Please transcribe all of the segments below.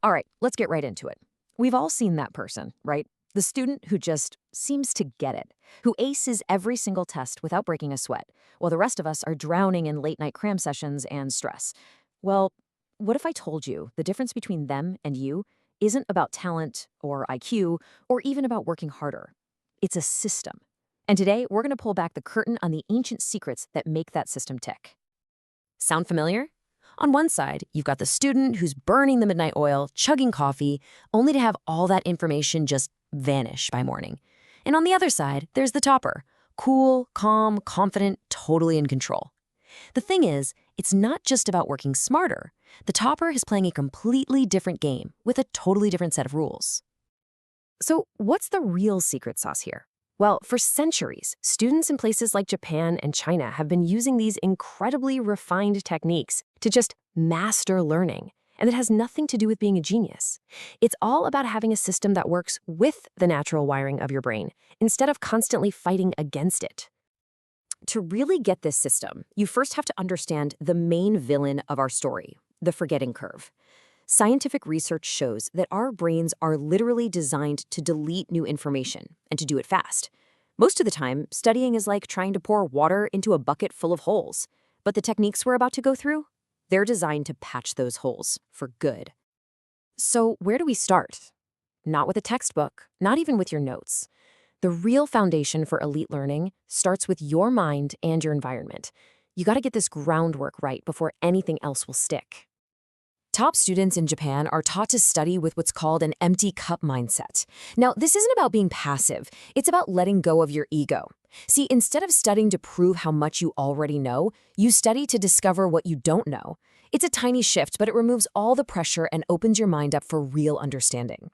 All right, let's get right into it. We've all seen that person, right? The student who just seems to get it, who aces every single test without breaking a sweat, while the rest of us are drowning in late-night cram sessions and stress. Well, what if I told you the difference between them and you isn't about talent or IQ or even about working harder? It's a system. And today, we're going to pull back the curtain on the ancient secrets that make that system tick. Sound familiar? On one side, you've got the student who's burning the midnight oil, chugging coffee, only to have all that information just vanish by morning. And on the other side, there's the topper, cool, calm, confident, totally in control. The thing is, it's not just about working smarter. The topper is playing a completely different game with a totally different set of rules. So what's the real secret sauce here? Well, for centuries, students in places like Japan and China have been using these incredibly refined techniques to just master learning. And it has nothing to do with being a genius. It's all about having a system that works with the natural wiring of your brain, instead of constantly fighting against it. To really get this system, you first have to understand the main villain of our story, the forgetting curve. Scientific research shows that our brains are literally designed to delete new information and to do it fast. Most of the time, studying is like trying to pour water into a bucket full of holes. But the techniques we're about to go through, they're designed to patch those holes for good. So where do we start? Not with a textbook, not even with your notes. The real foundation for elite learning starts with your mind and your environment. You got to get this groundwork right before anything else will stick. Top students in Japan are taught to study with what's called an empty cup mindset. Now, this isn't about being passive. It's about letting go of your ego. See, instead of studying to prove how much you already know, you study to discover what you don't know. It's a tiny shift, but it removes all the pressure and opens your mind up for real understanding.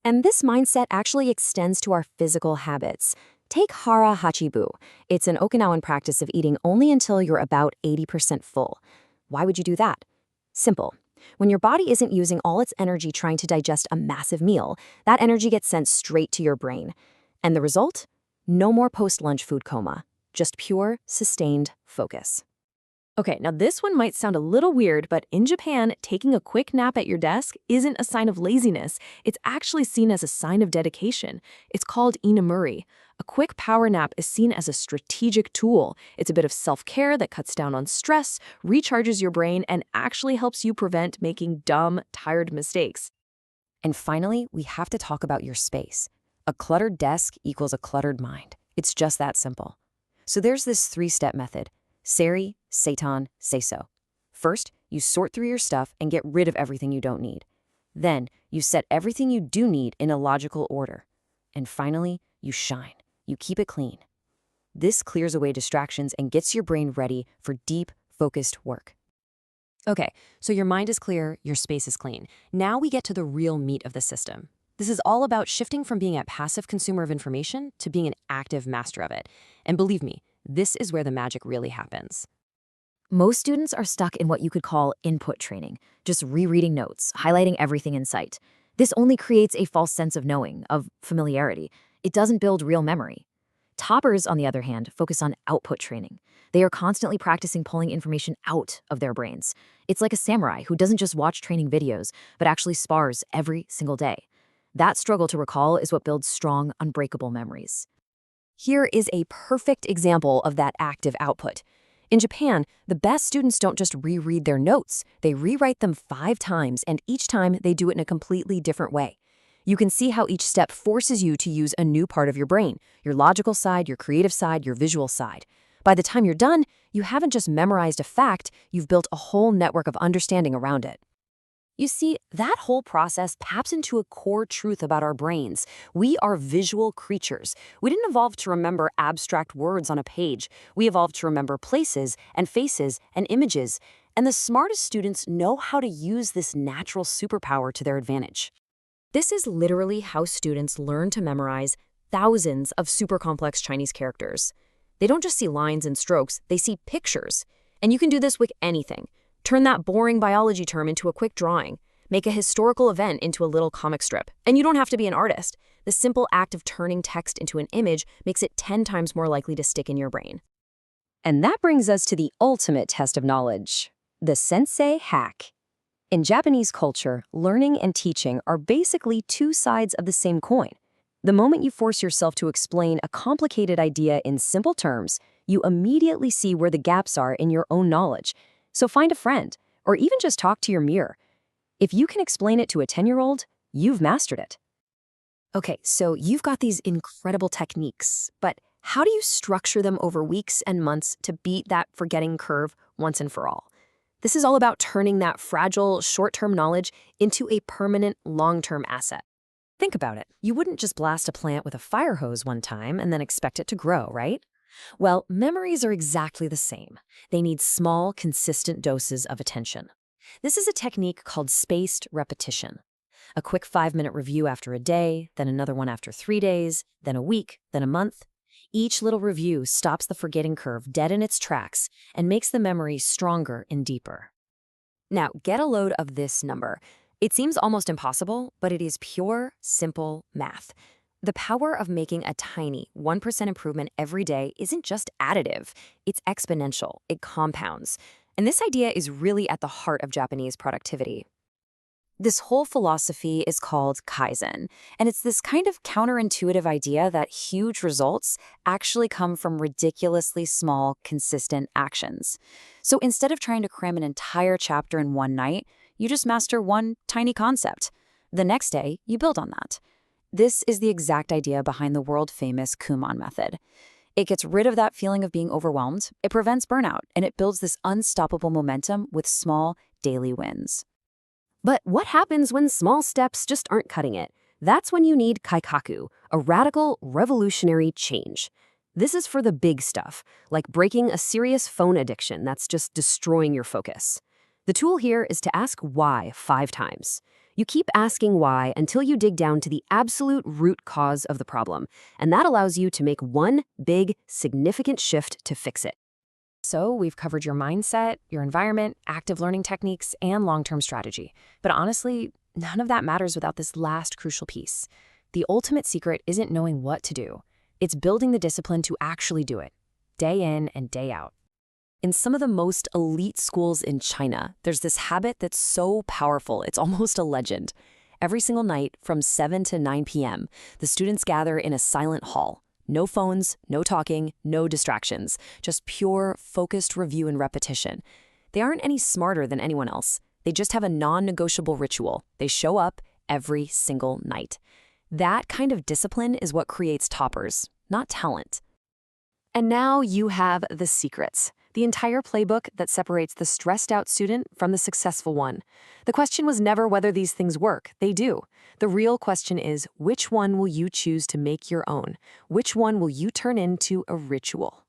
And this mindset actually extends to our physical habits. Take hara hachibu. It's an Okinawan practice of eating only until you're about 80% full. Why would you do that? Simple. When your body isn't using all its energy trying to digest a massive meal, that energy gets sent straight to your brain. And the result? No more post-lunch food coma, just pure, sustained focus. Okay, now this one might sound a little weird, but in Japan, taking a quick nap at your desk isn't a sign of laziness. It's actually seen as a sign of dedication. It's called inamuri. A quick power nap is seen as a strategic tool. It's a bit of self-care that cuts down on stress, recharges your brain, and actually helps you prevent making dumb, tired mistakes. And finally, we have to talk about your space. A cluttered desk equals a cluttered mind. It's just that simple. So there's this 3-step method. Seri, Seitan, Seiso. First, you sort through your stuff and get rid of everything you don't need. Then, you set everything you do need in a logical order. And finally, you shine. You keep it clean. This clears away distractions and gets your brain ready for deep, focused work. Okay, so your mind is clear, your space is clean. Now we get to the real meat of the system. This is all about shifting from being a passive consumer of information to being an active master of it. And believe me, this is where the magic really happens. Most students are stuck in what you could call input training, just rereading notes, highlighting everything in sight. This only creates a false sense of knowing, of familiarity. It doesn't build real memory. Toppers, on the other hand, focus on output training. They are constantly practicing pulling information out of their brains. It's like a samurai who doesn't just watch training videos, but actually spars every single day. That struggle to recall is what builds strong, unbreakable memories. Here is a perfect example of that active output. In Japan, the best students don't just reread their notes, they rewrite them 5 times, and each time they do it in a completely different way. You can see how each step forces you to use a new part of your brain, your logical side, your creative side, your visual side. By the time you're done, you haven't just memorized a fact, you've built a whole network of understanding around it. You see, that whole process taps into a core truth about our brains. We are visual creatures. We didn't evolve to remember abstract words on a page. We evolved to remember places and faces and images. And the smartest students know how to use this natural superpower to their advantage. This is literally how students learn to memorize thousands of super complex Chinese characters. They don't just see lines and strokes, they see pictures. And you can do this with anything. Turn that boring biology term into a quick drawing. Make a historical event into a little comic strip. And you don't have to be an artist. The simple act of turning text into an image makes it 10 times more likely to stick in your brain. And that brings us to the ultimate test of knowledge, the sensei hack. In Japanese culture, learning and teaching are basically two sides of the same coin. The moment you force yourself to explain a complicated idea in simple terms, you immediately see where the gaps are in your own knowledge. So find a friend, or even just talk to your mirror. If you can explain it to a 10-year-old, you've mastered it. Okay, so you've got these incredible techniques, but how do you structure them over weeks and months to beat that forgetting curve once and for all? This is all about turning that fragile, short-term knowledge into a permanent, long-term asset. Think about it. You wouldn't just blast a plant with a fire hose one time and then expect it to grow, right? Well, memories are exactly the same. They need small, consistent doses of attention. This is a technique called spaced repetition. A quick 5-minute review after a day, then another one after 3 days, then a week, then a month. Each little review stops the forgetting curve dead in its tracks and makes the memory stronger and deeper. Now, get a load of this number. It seems almost impossible, but it is pure, simple math. The power of making a tiny 1% improvement every day isn't just additive, it's exponential, it compounds. And this idea is really at the heart of Japanese productivity. This whole philosophy is called Kaizen, and it's this kind of counterintuitive idea that huge results actually come from ridiculously small, consistent actions. So instead of trying to cram an entire chapter in one night, you just master one tiny concept. The next day, you build on that. This is the exact idea behind the world-famous Kumon method. It gets rid of that feeling of being overwhelmed, it prevents burnout, and it builds this unstoppable momentum with small, daily wins. But what happens when small steps just aren't cutting it? That's when you need kaikaku, a radical, revolutionary change. This is for the big stuff, like breaking a serious phone addiction that's just destroying your focus. The tool here is to ask why 5 times. You keep asking why until you dig down to the absolute root cause of the problem, and that allows you to make one big, significant shift to fix it. So we've covered your mindset, your environment, active learning techniques, and long-term strategy. But honestly, none of that matters without this last crucial piece. The ultimate secret isn't knowing what to do. It's building the discipline to actually do it, day in and day out. In some of the most elite schools in China, there's this habit that's so powerful, it's almost a legend. Every single night from 7 to 9 p.m., the students gather in a silent hall. No phones, no talking, no distractions, just pure, focused review and repetition. They aren't any smarter than anyone else. They just have a non-negotiable ritual. They show up every single night. That kind of discipline is what creates toppers, not talent. And now you have the secrets, the entire playbook that separates the stressed-out student from the successful one. The question was never whether these things work. They do. The real question is, which one will you choose to make your own? Which one will you turn into a ritual?